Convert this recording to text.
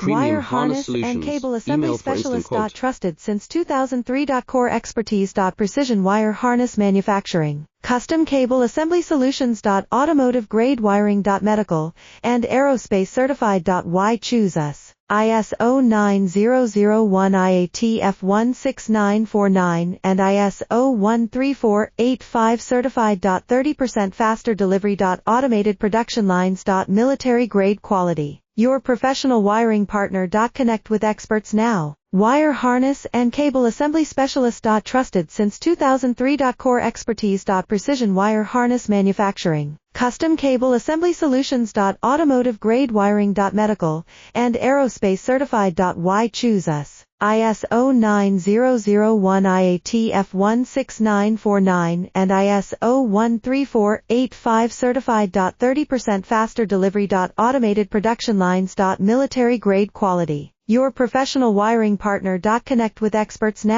Premium Wire harness and solutions. cable assembly Email for instant specialist. quote. Trusted since 2003. Core expertise. Precision wire harness manufacturing. Custom cable assembly solutions. Automotive grade wiring. Medical and aerospace certified. Why choose us? ISO 9001 IAT F16949 and ISO 13485 certified. 30% faster delivery. Automated production lines. Military grade quality. Your professional wiring partner. Connect with experts now. Wire harness and cable assembly specialist. Trusted since 2003. Core expertise. Precision wire harness manufacturing. Custom cable assembly solutions. Automotive grade wiring. Medical and aerospace certified. Why choose us? ISO 9001 IAT F16949 and ISO 13485 certified. 30% faster delivery. Automated production lines. Military grade quality. Your professional wiring partner. Connect with experts now.